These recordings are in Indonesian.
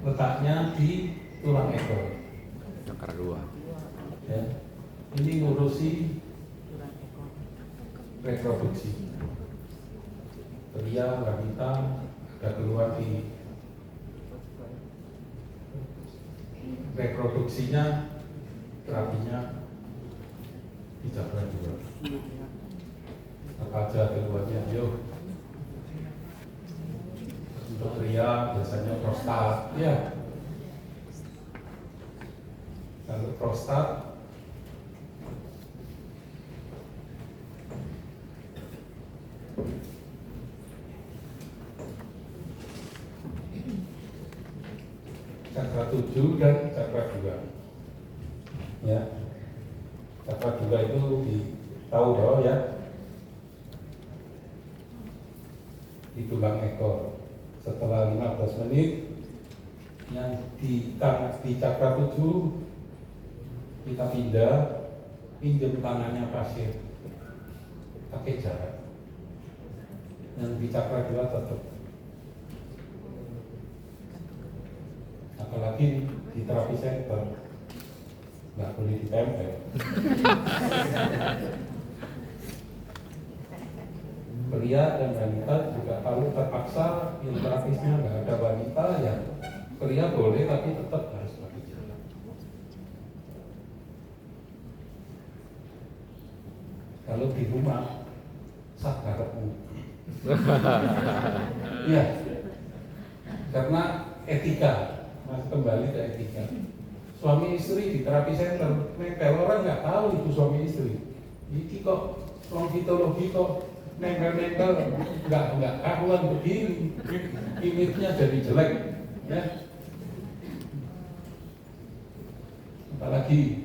Letaknya di tulang ekor. Cakra 2. Ya. Ini ngurusi reproduksi. Pria, wanita ada keluar di reproduksinya, terapinya di cakra 2. Apa aja keluarnya? Yuk. Untuk pria biasanya prostat, ya. Kalau prostat cakra 7 dan cakra 2. Ya. Cakra 2 itu tahu bahwa ya di tulang ekor. Setelah 15 menit yang di cakra 7 kita pinjam tangannya pasien pakai jarak. Yang di cakra 2 tetap. Apalagi di terapi center nggak boleh ditempel. Pria dan wanita juga kalau terpaksa yang terapisnya nggak ada wanita, ya pria boleh tapi tetap harus pakai jarak. Kalau di rumah sakarepmu. Iya, karena etika. Masih kembali ke etika. Suami istri di terapi center, nempel orang nggak tahu itu suami istri. Ini kok longitologi kok nempel-nempel nggak karuan begini, image-nya jadi jelek, ya. Apalagi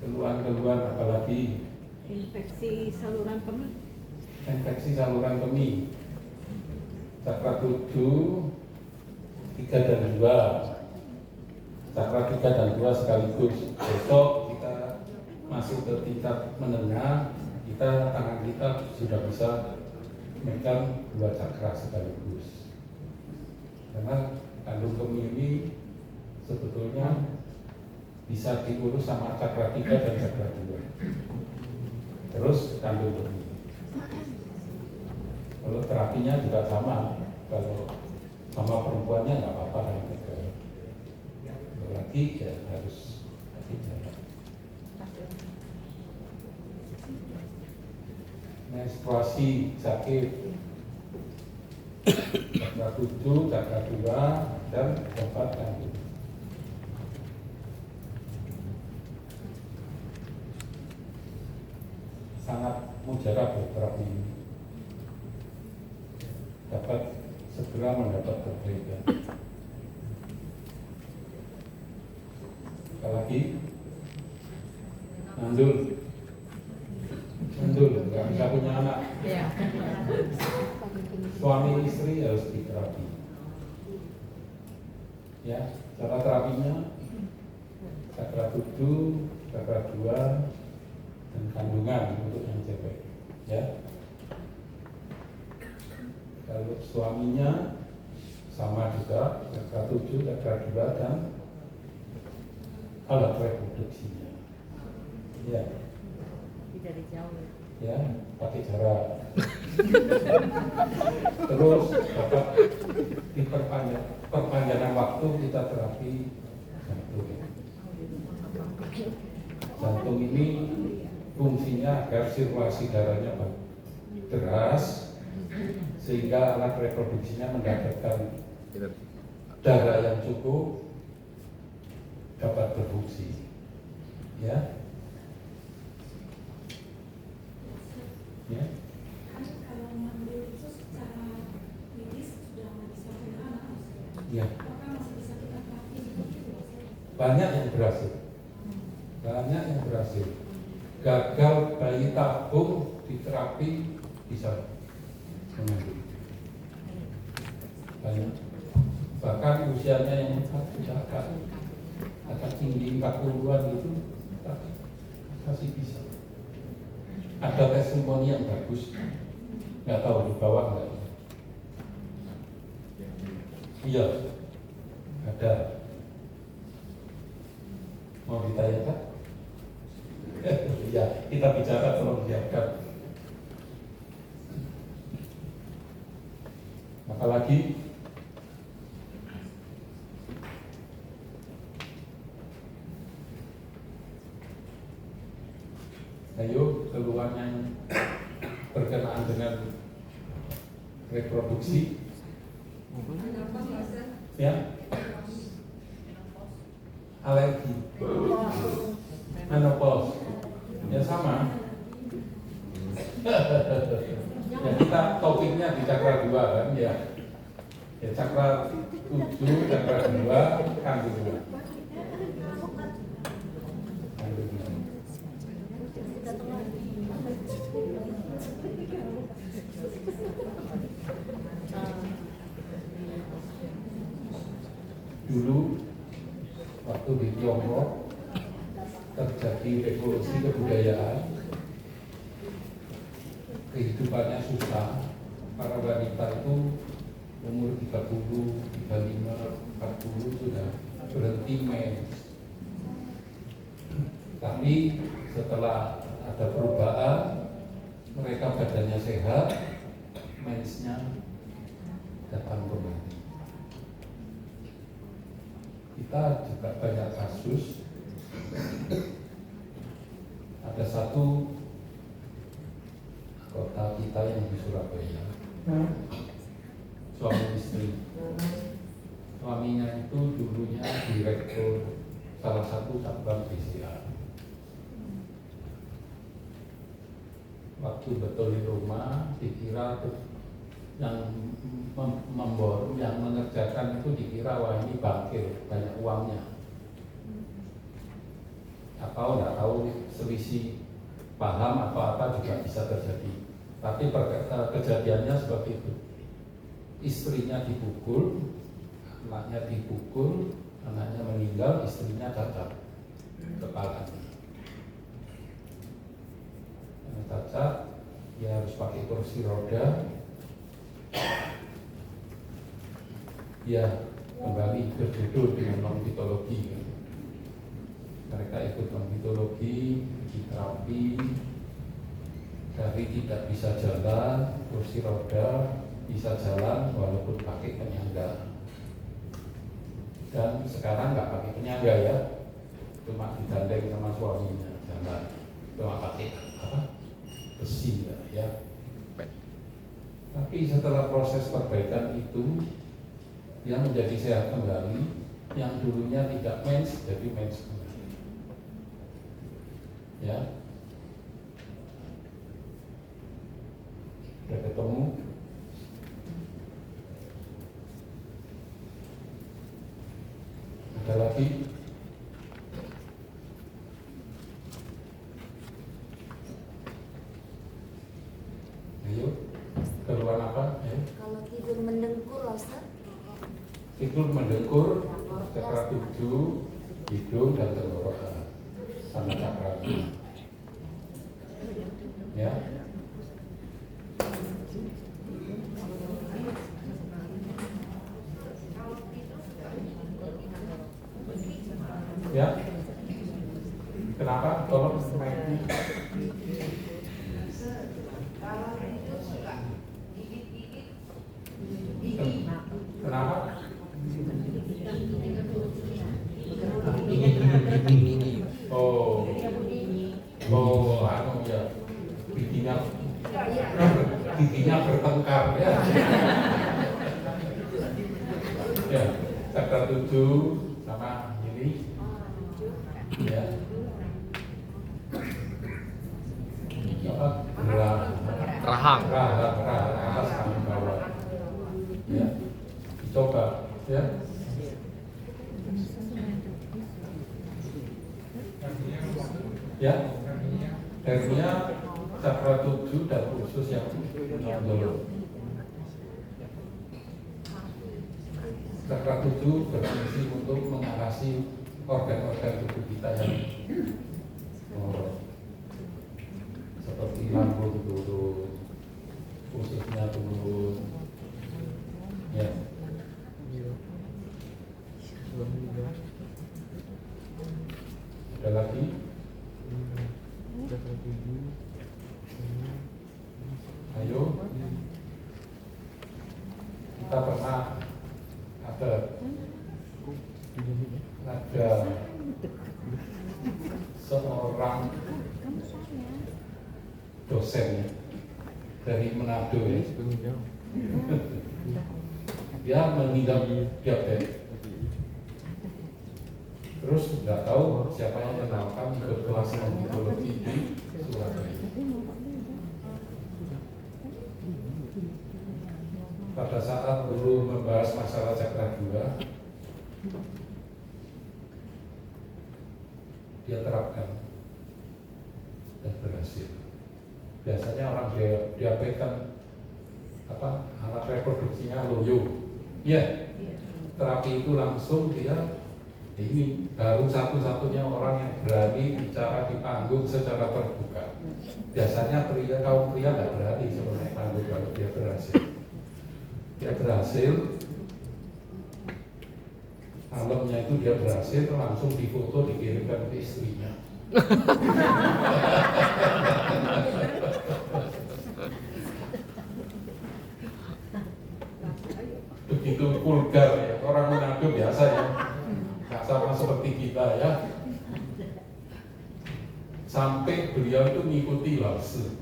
keluhan-keluhan, apalagi infeksi saluran kemih. Infeksi saluran kemih. Cakra 7, 3 dan 2. Cakra 3 dan 2 sekaligus. Besok kita masuk ke tingkat menengah, tangan kita sudah bisa memegang 2 cakra sekaligus. Karena kandung kemih ini sebetulnya bisa diurus sama cakra 3 dan cakra 2. Terus kandung kemih. Kalau terapinya juga sama, kalau sama perempuannya nggak apa-apa kan mereka. Lagi ya harus pakai jarak. Menstruasi sakit, cakra 7, cakra 2 dan 4 kandung. Sangat mujarab terapi ini. Dapat segera mendapat perbaikan. Apalagi mandul, nggak bisa punya anak. Suami istri harus diterapi. Ya, cara terapinya cakra 7, cakra 2 dan kandungan untuk yang cewek. Ya. Kalau suaminya sama juga, cakra 7, cakra 2 dan alat reproduksinya. Ya. Tidak dijauh. Ya, pakai jarak. Terus dapat perpanjangan waktu kita terapi jantung. Jantung ini fungsinya agar sirkulasi darahnya deras, sehingga alat reproduksinya mendapatkan darah yang cukup dapat berfungsi. Ya. Ya. Kalau mengambil itu secara medis sudah bisa punya anak. Ya. Apakah masih bisa kita terapi seperti itu? Banyak yang berhasil. Gagal bayi tabung di terapi bisa mengandung. Banyak. Bahkan usianya yang sudah agak tinggi 40-an itu masih bisa. Ada testimoni yang bagus, nggak tahu di bawah nggak? Iya, ada. Mau ditanyakan? Ya, kita bicara tolong siapkan. Apalagi? Ayo, keluhan yang berkenaan dengan reproduksi. Ya, alergi, menopause, ya sama. Ya kita topiknya di cakra 2 kan ya. Ya cakra 7, cakra 2, kandungan. Dulu waktu di Tiongkok terjadi revolusi kebudayaan, kehidupannya susah, para wanita itu umur 30, 35, 40 sudah berhenti mens. Tapi setelah ada perubahan, mereka badannya sehat, mensnya datang kembali. Kita juga banyak kasus. Ada satu kota kita yang di Surabaya, suami istri. Suaminya itu dulunya direktur salah satu cabang BCA. Waktu betulin rumah dikira yang yang mengerjakan itu dikira wah ini bangkir, banyak uangnya. Atau nggak tahu selisih paham atau apa juga bisa terjadi. Tapi kejadiannya seperti itu. Istrinya dipukul, anaknya dipukul, anaknya meninggal, istrinya cacat kepalanya. Cacat, dia harus pakai kursi roda. Ya kembali berjudul dengan non-mitologi. Mereka ikut non-mitologi, terapi, dari tidak bisa jalan, kursi roda, bisa jalan walaupun pakai penyangga. Dan sekarang nggak pakai penyangga ya, cuma digandeng sama suaminya jalan, cuma pakai apa? Besi ya. Tapi setelah proses perbaikan itu, dia menjadi sehat kembali. Yang dulunya tidak mens jadi mens kembali. Ya, sudah ketemu. Ada lagi? Ayo, keluar apa? Ayo. Kalau tidur mendengkur, Ustaz. Tidur mendengkur, cakra 7, hidung dan tenggorokan, sama cakra 5. Ya. Ya. Kenapa? Tolong mic-nya. Kenapa? Anu ya, giginya bertengkar ya. Ya, cakra 7 sama ini. Ya. Rahang. Atas kami bawah. Ya, dicoba ya. Ya, hernia cakra 7 dan khusus yang menonjol. Cakra 7 berfungsi untuk mengatasi organ-organ tubuh kita yang seperti kita pernah ada seorang dosen dari Manado ya. Dia mengidap diabetes. Terus nggak tahu siapa yang mengenalkan ikut kelas onkologi di Surabaya. Pada saat dulu membahas masalah cakra 2, dia terapkan dan berhasil. Biasanya orang diabetes kan alat reproduksinya loyo. Ya, terapi itu langsung dia ini baru satu-satunya orang yang berani bicara di panggung secara terbuka. Biasanya kaum pria nggak berani sebenarnya panggung kalau dia berhasil. Dia berhasil, malamnya itu dia berhasil langsung difoto dikirimkan ke istrinya. Begitu vulgar ya, orang Manado biasa ya, nggak sama seperti kita ya. Sampai beliau itu mengikuti Lause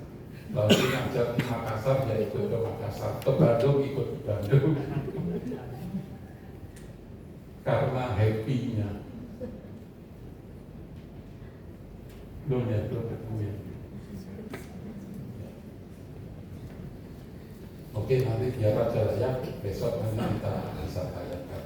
ngajar di Makassar, dia ikut ke Makassar, ke Bandung ikut ke Bandung. Karena happy-nya. Belum ketemu ya. Oke, nanti biar aja ya, besok nanti kita bisa tanyakan.